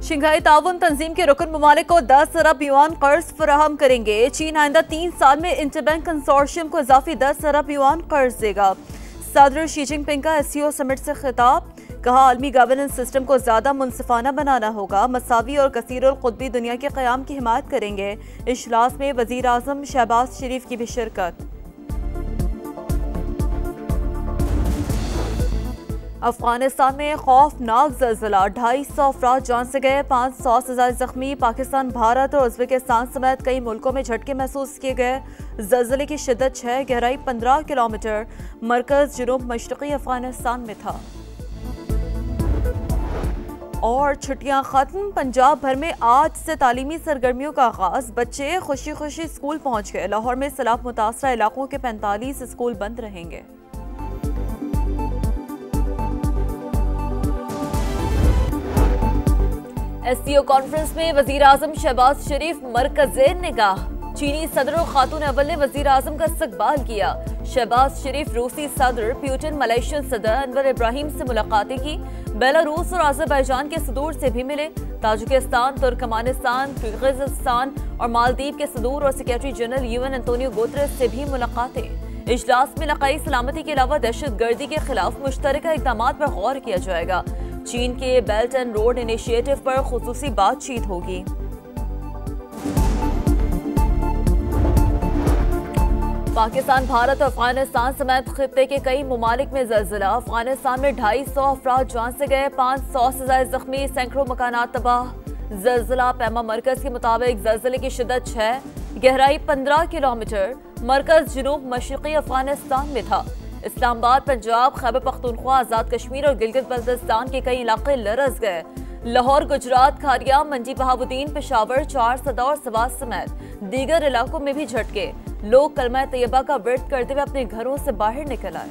Shanghai ताउन तंजीम के रुकन ममालिक को 10 अरब युआन कर्ज फराहम करेंगे। चीन आइंदा 3 साल में इंटरबैंक कंसोर्शियम को इजाफी 10 अरब युआन कर्ज देगा। सदर शी जिनपिंग का एससीओ समिट से खिताब, कहा आलमी गवर्नेंस सिस्टम को ज्यादा मुनसिफाना बनाना होगा। मसावी और कसीरुल क़ुतबी दुनिया के क़याम की हिमायत करेंगे। इजलास में वज़ीर आज़म शहबाज शरीफ की भी शिरकत। अफगानिस्तान में खौफनाक ज़लज़ला, 250 अफराद जान से गए, 500 से ज़्यादा जख्मी। पाकिस्तान, भारत और उज़्बेकिस्तान समेत कई मुल्कों में झटके महसूस किए गए। ज़लज़ले की शिद्दत 6, गहराई 15 किलोमीटर। मरकज़ जुनूब मशरक़ी अफगानिस्तान में था। और छुट्टियां खत्म, पंजाब भर में आज से तालीमी सरगर्मियों का आगाज। बच्चे खुशी खुशी स्कूल पहुंच गए। लाहौर में सैलाब मुतासरा इलाकों के 45 स्कूल बंद रहेंगे। एससीओ कॉन्फ्रेंस में वज़ीर आज़म शहबाज शरीफ मरकज़े निगाह। चीनी सदर और खातून अव्वल ने वज़ीर आज़म का इस्तकबाल किया। शहबाज शरीफ रूसी सदर प्यूटिन, मलेशियन सदर अनवर इब्राहिम से मुलाकातें की। बेलारूस और अज़रबैजान के सदूर से भी मिले। ताजिकिस्तान, तुर्कमानिस्तान, किर्गिज़स्तान और मालदीव के सदूर और secretary general UN Antonio Guterres से भी मुलाकातें। इजलास में इलाकाई सलामती के अलावा दहशत गर्दी के खिलाफ मुश्तरका इक़दामात पर गौर किया जाएगा। चीन के बेल्ट एंड रोड इनिशिएटिव पर खुसूसी बातचीत होगी। पाकिस्तान, भारत और अफगानिस्तान समेत खित्ते के कई ममालिक में ज़लज़ला। अफगानिस्तान में 250 अफराद जान से गए, 500 से ज़्यादा जख्मी, सैकड़ों मकानात तबाह। ज़लज़ला पैमा मरकज़ के मुताबिक ज़लज़ले की शिद्दत 6, गहराई 15 किलोमीटर। मरकज़ जुनूब मशरक़ी अफगानिस्तान में था। इस्लामाबाद, पंजाब, खैबर पख्तूनख्वा, आज़ाद कश्मीर और गिलगित बल्तिस्तान के कई इलाके लरज़ गए। लाहौर, गुजरात, खारिया, मंडी बहाउद्दीन, पेशावर, चार सदा और सवात समेत दीगर इलाकों में भी झटके। लोग कलमा तैयबा का व्रत करते हुए अपने घरों से बाहर निकल आए।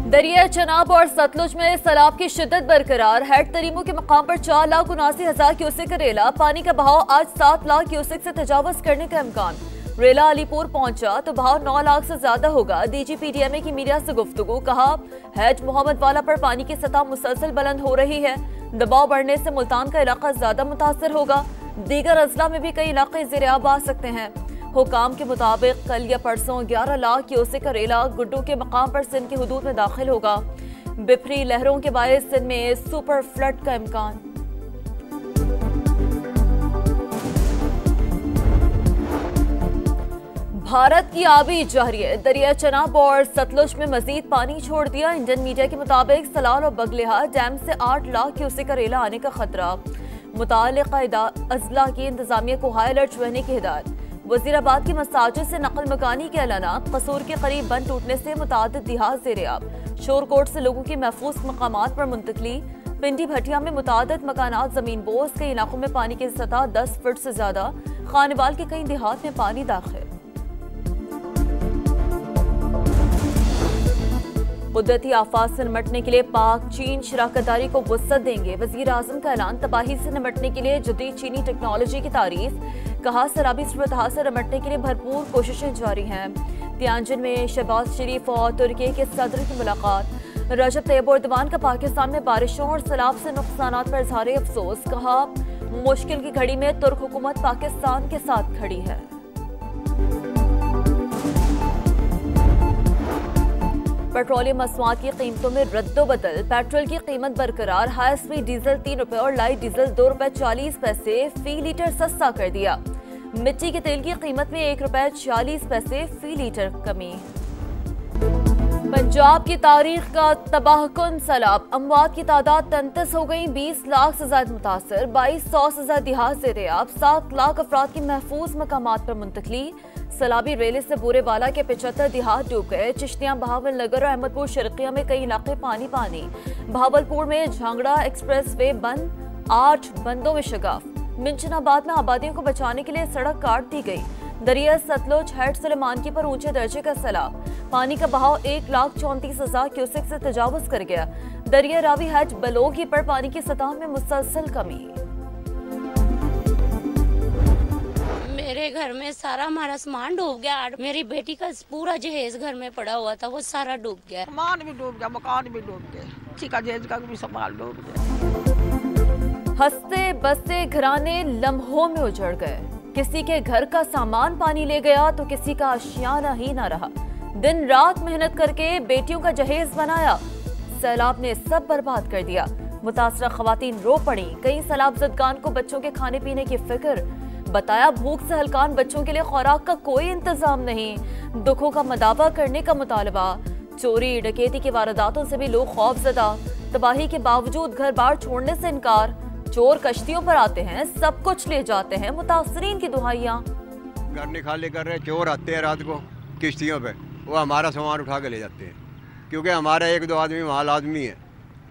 दरिया चनाब और सतलुज में सैलाब की शिद्दत बरकरार। हेड तरीमू के मकाम पर 4,79,000 क्यूसेक रेला। पानी का बहाव आज 7 लाख क्यूसेक से तजावज करने का इम्कान। रेला अलीपुर पहुंचा तो बहाव 9 लाख से ज्यादा होगा। डीजीपीडीएमए की मीडिया से गुफ्तगू, कहा हैज मोहम्मद वाला पर पानी की सतह मुसलसल बुलंद हो रही है। दबाव बढ़ने से मुल्तान का इलाका ज्यादा मुतासर होगा। दीगर अजला में भी कई इलाके ज़ेर-ए-आब आ सकते हैं। हुकाम के मुताबिक कल या परसों 11 लाख क्यूसेक का रेला गुड्डू के मकाम पर सिंध की हुदूद में दाखिल होगा। बिफरी लहरों के बायस सिंध में सुपर फ्लड का इम्कान। भारत की आबी जारियत, दरिया चनाब और सतलुज में मजीद पानी छोड़ दिया। इंडियन मीडिया के मुताबिक सलाल और बगलेहा डैम से 8 लाख क्यूसेक का रेला आने का खतरा। मुताल्लिका अजला की इंतजामिया को हाई अलर्ट रहने की हिदायत। वजीराबाद की मसाजिद से नकल मकानी के ऐलानात। कसूर के करीब बंद टूटने से मुतादिद दिहात ज़ेर-ए-आब। शोरकोट से लोगों की महफूज मकामात पर मुंतकली। पिंडी भटिया में मुतादिद मकानात जमीन बोझ। कई इलाकों में पानी की सतह 10 फुट से ज्यादा। खानेवाल के कई देहात में पानी दाखिल। कुदरती आफात से निमटने के लिए पाक चीन शराकतदारी को वुसअत देंगे। वजीर आजम का ऐलान। तबाही से निमटने के लिए जदीद चीनी टेक्नोलॉजी की तारीफ। कहा सैलाबी सूरत हाल से निमटने के लिए भरपूर कोशिशें जारी हैं। तियानजिन में शहबाज शरीफ और तुर्की के सदर की मुलाकात। रजब तैयब एर्दोगान का पाकिस्तान में बारिशों और सैलाब से नुकसानात पर इजहार अफसोस। कहा मुश्किल की घड़ी में तुर्क हुकूमत पाकिस्तान के साथ खड़ी है। पेट्रोलियम मसनूआत की कीमतों में रद्दोबदल। पेट्रोल की कीमत बरकरार। हाई स्पीड डीजल 3 रुपए और लाइट डीजल 2 रुपए 40 पैसे फी लीटर सस्ता कर दिया। मिट्टी के तेल की कीमत में 1 रुपए 40 पैसे फी लीटर कमी। पंजाब की तारीख का तबाहकुन सैलाब। अमवात की तादाद 33 हो गई। 20 लाख से ज्यादा मुतासर। 2200 से ज्यादा देहात ज़ेर-ए-आब। 7 लाख अफराद की महफूज मकामात पर मुंतकली। सैलाबी रेले से बुरे वाला के 75 देहात डूब गए। चिश्तियां, बहावलनगर और अहमदपुर शर्किया में कई इलाके पानी पानी। बहावलपुर में झांगड़ा एक्सप्रेस वे बंद। 8 बंदों में शगाफ। मिंचनाबाद में आबादियों को बचाने के लिए सड़क काट दी गई। दरिया सतलुज हेड सुलेमानकी पर ऊंचे दर्जे का सैलाब। पानी का बहाव 1,34,000 क्यूसेक से तजावज कर गया। दरिया रावी हेड बलोगी पर पानी की सतह में मुसलसल कमी। मेरे घर में सारा हमारा सामान डूब गया। मेरी बेटी का पूरा जहेज घर में पड़ा हुआ था, वो सारा डूब गया। सामान भी डूब गया, मकान भी डूब गए, का जहेज का भी सामान डूब गया। हंसते बसते घराने लम्हों में उजड़ गए। किसी के घर का सामान पानी ले गया तो किसी का आशियाना ही ना रहा। दिन रात मेहनत करके बेटियों का जहेज बनाया, सैलाब ने सब बर्बाद कर दिया। मुतासरा खवातीन रो पड़ी। कई सैलाब ज़दगान को बच्चों के खाने पीने की फिक्र, बताया भूख से हलकान बच्चों के लिए खुराक का कोई इंतजाम नहीं। दुखों का मदावा करने का मुतालबा। चोरी डकैती की वारदातों से भी लोग खौफजदा। तबाही के बावजूद घर बार छोड़ने से इनकार। चोर कश्तियों पर आते हैं, सब कुछ ले जाते हैं। मुतासरीन की दुहाइयां। घर निकाले कर रहे, चोर आते हैं रात को किश्तियों पे, वो हमारा सामान उठा के ले जाते हैं, क्योंकि हमारा एक दो आदमी वहाँ लाजमी है।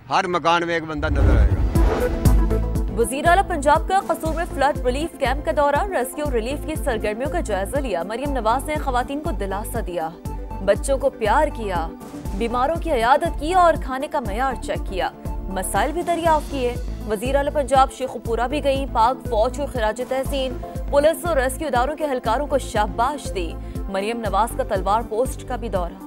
हर मकान में एक बंदा नजर आएगा। वज़ीर आला पंजाब का कसूर में फ्लड रिलीफ कैंप का दौरा, रेस्क्यू रिलीफ की सरगर्मियों का जायजा लिया। मरियम नवाज ने खवातीन को दिलासा दिया, बच्चों को प्यार किया, बीमारों की इयादत की और खाने का मयार चेक किया। मसाइल भी दरियाफ्त किए। वज़ीर आला पंजाब शेखुपुरा भी गई। पाक फौज को खिराज तहसीन, पुलिस और रेस्क्यू इदारों के एहलकारों को शाबाश दी। मरियम नवाज का तलवार पोस्ट का भी दौरा।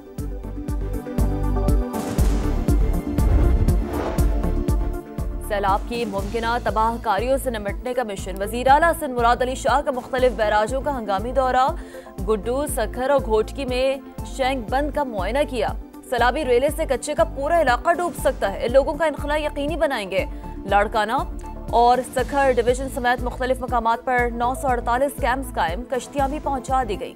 सैलाब की मुमकिना तबाहकारियों से निपटने का मिशन। वज़ीर आला हसन मुराद अली शाह का मुख्तलिफ बैराजों का हंगामी दौरा। गुड्डू, सखर और घोटकी में शैंक बंद का मुआयना किया। सैलाबी रेले से कच्चे का पूरा इलाका डूब सकता है, लोगों का इनखला यकीनी बनाएंगे। लाड़काना और सखर डिवीजन समेत मुख्तलिफ मकामात पर 948 कैंप्स कायम, कश्तियां भी पहुंचा दी गई।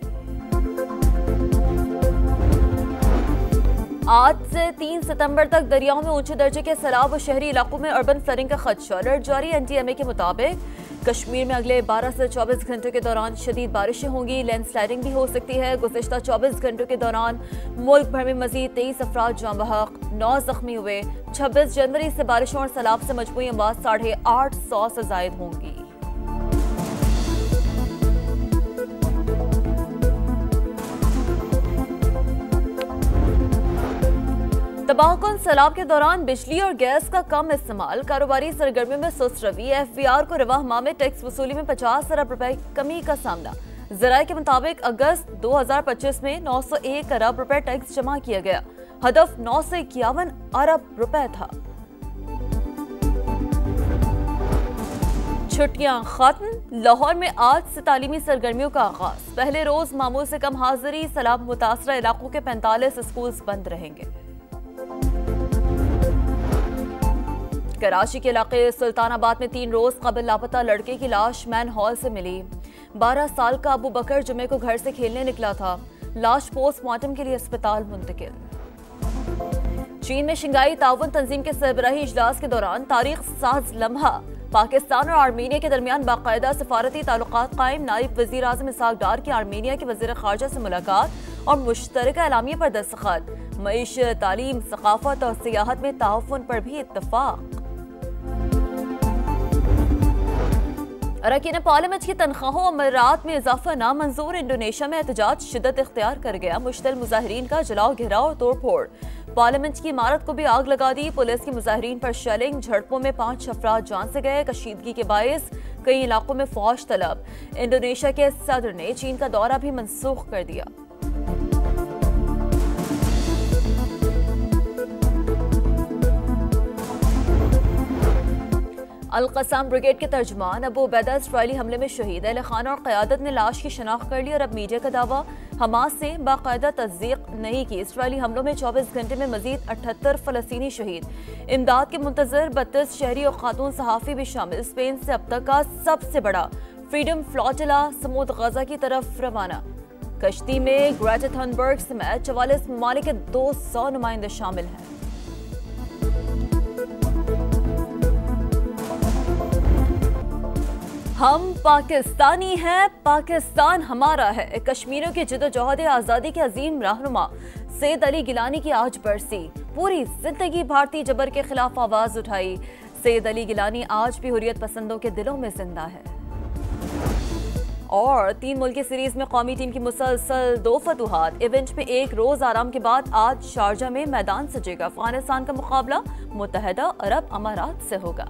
आज से 3 सितंबर तक दरियाओं में ऊंचे दर्जे के सैलाब और शहरी इलाकों में अर्बन फ्लडिंग का खदशा। अलर्ट जारी। एनटीएमए के मुताबिक कश्मीर में अगले 12 से 24 घंटों के दौरान शदीद बारिशें होंगी, लैंडस्लाइडिंग भी हो सकती है। गुज़िश्ता 24 घंटों के दौरान मुल्क भर में मजीद 23 अफराद जाँ बहक, 9 जख्मी हुए। 26 जनवरी से बारिशों और सैलाब से मजमूई अमवात 850 से जायद होंगी। तबाहकुन सैलाब के दौरान बिजली और गैस का कम इस्तेमाल, कारोबारी सरगर्मियों में सुस्त रवि। एफबीआर को रवा माह में टैक्स वसूली में 50 अरब रुपए कमी का सामना। ज़राए के मुताबिक अगस्त 2025 में 901 अरब रुपए टैक्स जमा किया गया। हदफ 951 अरब रुपए था। छुट्टियां खत्म। लाहौर में आज से तालीमी सरगर्मियों का आगाज। पहले रोज मामूल से कम हाजिरी। सैलाब मुतासरा इलाकों के 45 स्कूल बंद रहेंगे। कराची के इलाके सुल्तानाबाद में 3 रोज कबल लापता लड़के की लाश मैन हॉल से मिली। 12 साल का अबू बकर जुमे को घर से खेलने निकला था। लाश पोस्टमार्टम के लिए अस्पताल मुंतकिल। चीन में शंघाई ताउन तंजीम के सरबराही इजलास के दौरान तारीख साज लम्हा। पाकिस्तान और आर्मीनिया के दरमियान बाकायदा सफारती ताल्लुकात कायम। नायब वजीर आज़म इसहाक डार की आर्मीनिया के वजीर खारजा से मुलाकात और मुश्तरका एलामिया पर दस्तखत। मईशत, तालीम, सकाफत और सियाहत में ताउन पर भी इत्तफाक। अरकान पार्लियामेंट की तनख्वाहों और मरात में इजाफा नामंजूर। इंडोनेशिया में एहतजाज शिद्दत इख्तियार कर गया। मुश्तल मुजाहिरीन का जलाओ घेराव और तोड़ फोड़। पार्लियामेंट की इमारत को भी आग लगा दी। पुलिस की मुजाहिरीन पर शेलिंग। झड़पों में 5 अफराद जान से गए। कशीदगी के बायस कई इलाकों में फौज तलब। इंडोनेशिया के सदर ने चीन का दौरा भी मनसूख कर दिया। अल-क़स्साम ब्रिगेड के तर्जुमान अबू उबैदा इसराइली हमले में शहीद। अहले खाना और क़यादत ने लाश की शनाख्त कर ली और अब मीडिया का दावा हमास से बाकायदा तस्दीक नहीं की। इसराइली हमलों में 24 घंटे में मजीद 78 फ़लस्तीनी शहीद। इमदाद के मुंतजर 32 शहरी और खातून सहाफ़ी भी शामिल। स्पेन से अब तक का सबसे बड़ा फ्रीडम फ्लोटिला समुद्र गजा की तरफ रवाना। कश्ती में ग्रेटा थनबर्ग समेत 44 ममालिक के 200 नुमाइंदे शामिल हैं। हम पाकिस्तानी हैं, पाकिस्तान हमारा है। कश्मीरियों की जदोजहद आज़ादी के अजीम रहनुमा सैयद अली गिलानी की आज बरसी। पूरी जिंदगी भारतीय जबर के खिलाफ आवाज उठाई। सैयद अली गिलानी आज भी हुर्रियत पसंदों के दिलों में जिंदा है। और 3 मुल्की सीरीज में कौमी टीम की मुसलसल 2 फतुहात। इवेंट में 1 रोज आराम के बाद आज शारजा में मैदान सजेगा। अफगानिस्तान का मुकाबला मुत्तहिदा अरब अमारात से होगा।